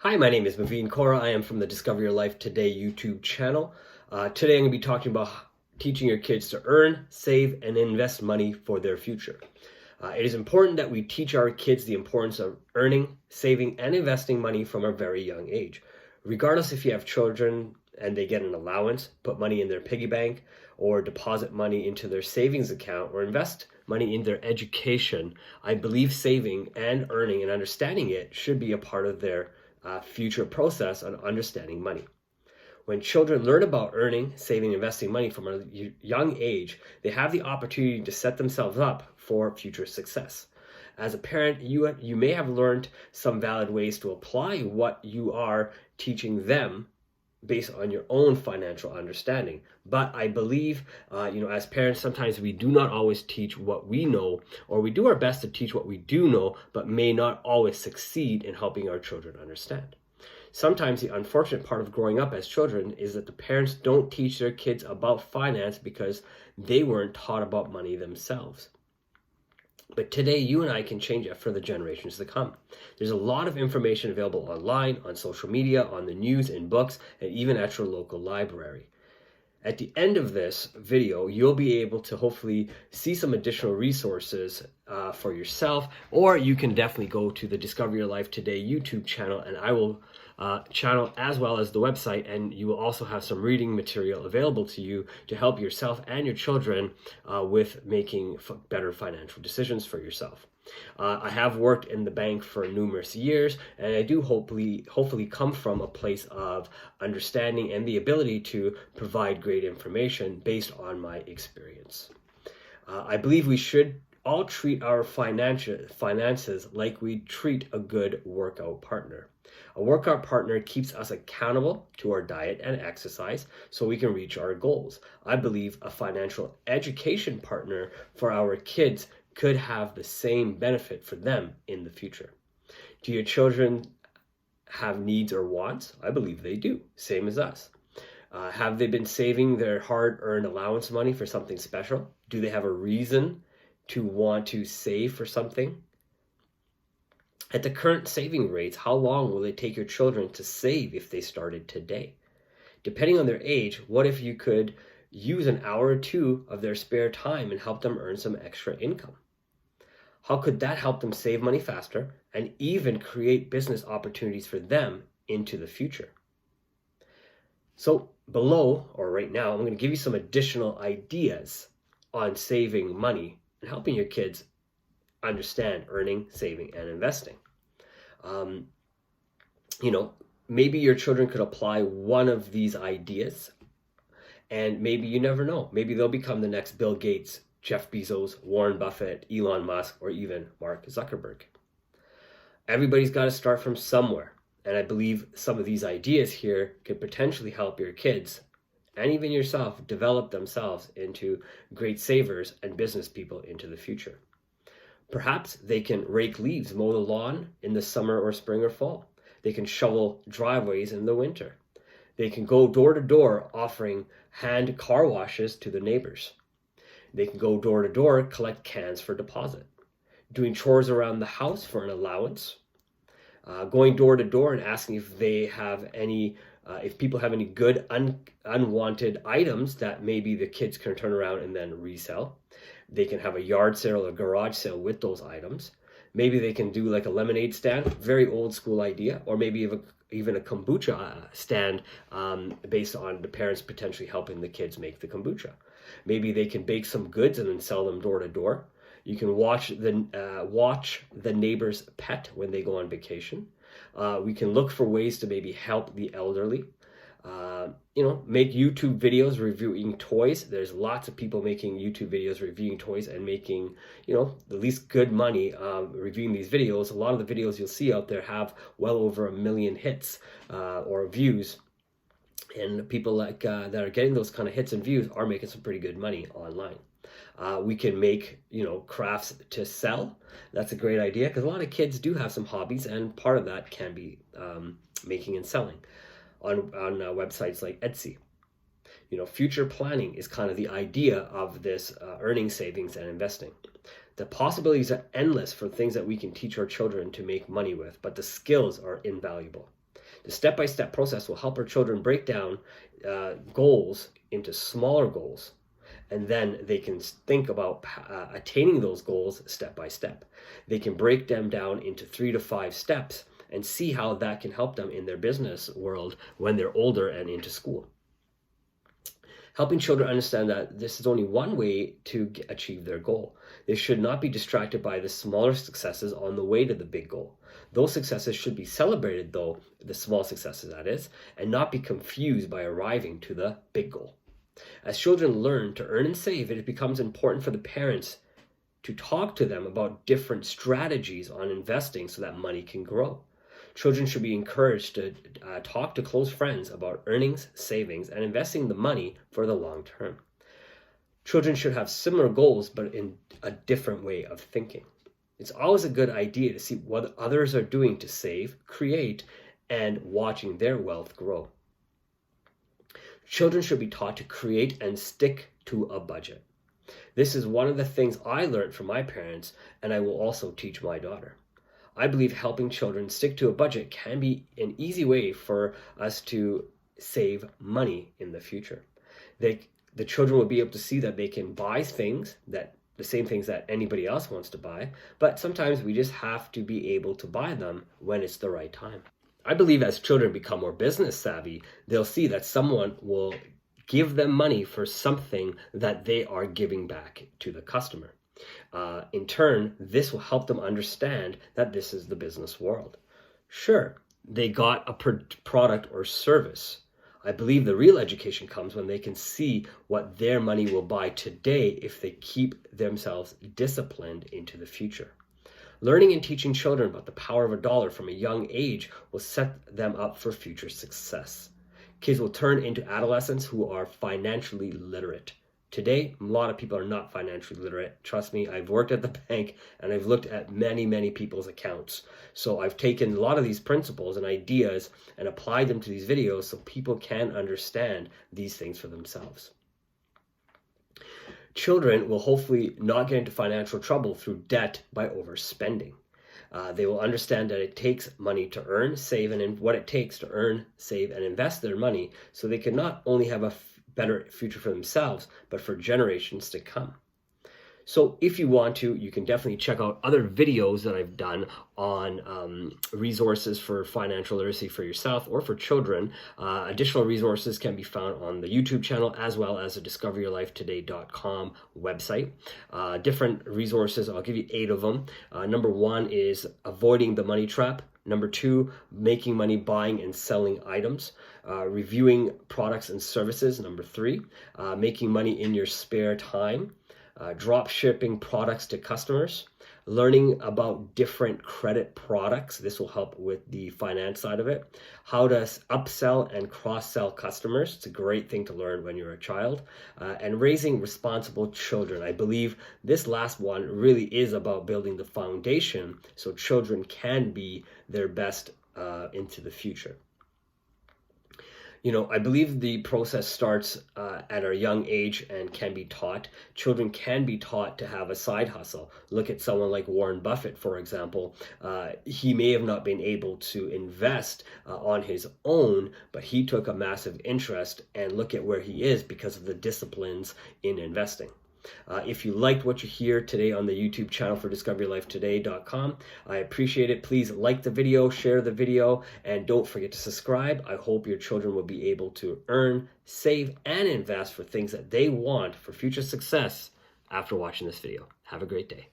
Hi, my name is Maveen Kaura. I am from the Discover Your Life Today YouTube channel. Today I'm going to be talking about teaching your kids to earn, save, and invest money for their future. It is important that we teach our kids the importance of earning, saving, and investing money from a very young age. Regardless if you have children and they get an allowance, put money in their piggy bank, or deposit money into their savings account, or invest money in their education, I believe saving and earning and understanding it should be a part of their future process on understanding money. When children learn about earning, saving, investing money from a young age, they have the opportunity to set themselves up for future success. As a parent, you may have learned some valid ways to apply what you are teaching them based on your own financial understanding. But I believe, as parents, sometimes we do not always teach what we know, or we do our best to teach what we do know, but may not always succeed in helping our children understand. Sometimes the unfortunate part of growing up as children is that the parents don't teach their kids about finance because they weren't taught about money themselves. But today, you and I can change it for the generations to come. There's a lot of information available online, on social media, on the news, in books, and even at your local library. At the end of this video, you'll be able to hopefully see some additional resources for yourself, or you can definitely go to the Discover Your Life Today YouTube channel, and I will channel as well as the website, and you will also have some reading material available to you to help yourself and your children with making better financial decisions for yourself. I have worked in the bank for numerous years, and I do hopefully come from a place of understanding and the ability to provide great information based on my experience. I believe we should all treat our finances like we treat a good workout partner. A workout partner keeps us accountable to our diet and exercise so we can reach our goals. I believe a financial education partner for our kids could have the same benefit for them in the future. Do your children have needs or wants? I believe they do, same as us. Have they been saving their hard-earned allowance money for something special? Do they have a reason to want to save for something? At the current saving rates, how long will it take your children to save if they started today? Depending on their age, what if you could use an hour or two of their spare time and help them earn some extra income? How could that help them save money faster and even create business opportunities for them into the future? So below, or right now, I'm going to give you some additional ideas on saving money and helping your kids understand earning, saving, and investing. Maybe your children could apply one of these ideas, and maybe you never know. Maybe they'll become the next Bill Gates, Jeff Bezos, Warren Buffett, Elon Musk, or even Mark Zuckerberg. Everybody's got to start from somewhere, and I believe some of these ideas here could potentially help your kids and even yourself develop themselves into great savers and business people into the future. Perhaps they can rake leaves, mow the lawn in the summer or spring or fall. They can shovel driveways in the winter. They can go door to door offering hand car washes to the neighbors. They can go door to door, collect cans for deposit. Doing chores around the house for an allowance. Going door to door and asking if they have any, if people have any good unwanted items that maybe the kids can turn around and then resell. They can have a yard sale or garage sale with those items. Maybe they can do like a lemonade stand, very old school idea, or maybe even a kombucha stand based on the parents potentially helping the kids make the kombucha. Maybe they can bake some goods and then sell them door to door. You can watch the neighbor's pet when they go on vacation. We can look for ways to maybe help the elderly. Make YouTube videos reviewing toys. There's lots of people making YouTube videos reviewing toys and making, the least good money reviewing these videos. A lot of the videos you'll see out there have well over 1 million hits or views. And people that are getting those kind of hits and views are making some pretty good money online. We can make, crafts to sell. That's a great idea because a lot of kids do have some hobbies, and part of that can be making and selling on websites like Etsy. Future planning is kind of the idea of this earning, savings, and investing. The possibilities are endless for things that we can teach our children to make money with, but the skills are invaluable. The step-by-step process will help our children break down goals into smaller goals, and then they can think about attaining those goals step by step. They can break them down into 3 to 5 steps and see how that can help them in their business world when they're older and into school. Helping children understand that this is only one way to achieve their goal. They should not be distracted by the smaller successes on the way to the big goal. Those successes should be celebrated, though, the small successes that is, and not be confused by arriving to the big goal. As children learn to earn and save, it becomes important for the parents to talk to them about different strategies on investing so that money can grow. Children should be encouraged to talk to close friends about earnings, savings, and investing the money for the long term. Children should have similar goals, but in a different way of thinking. It's always a good idea to see what others are doing to save, create, and watching their wealth grow. Children should be taught to create and stick to a budget. This is one of the things I learned from my parents, and I will also teach my daughter. I believe helping children stick to a budget can be an easy way for us to save money in the future. The children will be able to see that they can buy things, that the same things that anybody else wants to buy, but sometimes we just have to be able to buy them when it's the right time. I believe as children become more business savvy, they'll see that someone will give them money for something that they are giving back to the customer. In turn, this will help them understand that this is the business world. Sure, they got a product or service. I believe the real education comes when they can see what their money will buy today if they keep themselves disciplined into the future. Learning and teaching children about the power of a dollar from a young age will set them up for future success. Kids will turn into adolescents who are financially literate. Today, a lot of people are not financially literate. Trust me, I've worked at the bank and I've looked at many people's accounts. So I've taken a lot of these principles and ideas and applied them to these videos so people can understand these things for themselves. Children will hopefully not get into financial trouble through debt by overspending. They will understand that it takes money to earn, save, and what it takes to earn, save, and invest their money so they can not only have a better future for themselves, but for generations to come. So if you want to, you can definitely check out other videos that I've done on resources for financial literacy for yourself or for children. Additional resources can be found on the YouTube channel as well as the discoveryourlifetoday.com website. Different resources, I'll give you 8 of them. Number 1 is avoiding the money trap. Number 2, making money buying and selling items. Reviewing products and services. Number 3, making money in your spare time. Drop shipping products to customers, learning about different credit products. This will help with the finance side of it. How to upsell and cross-sell customers. It's a great thing to learn when you're a child. And raising responsible children. I believe this last one really is about building the foundation so children can be their best into the future. You know, I believe the process starts at a young age and can be taught. Children can be taught to have a side hustle. Look at someone like Warren Buffett, for example. He may have not been able to invest on his own, but he took a massive interest, and look at where he is because of the disciplines in investing. If you liked what you hear today on the YouTube channel for discoveryourlifetoday.com, I appreciate it. Please like the video, share the video, and don't forget to subscribe. I hope your children will be able to earn, save, and invest for things that they want for future success after watching this video. Have a great day.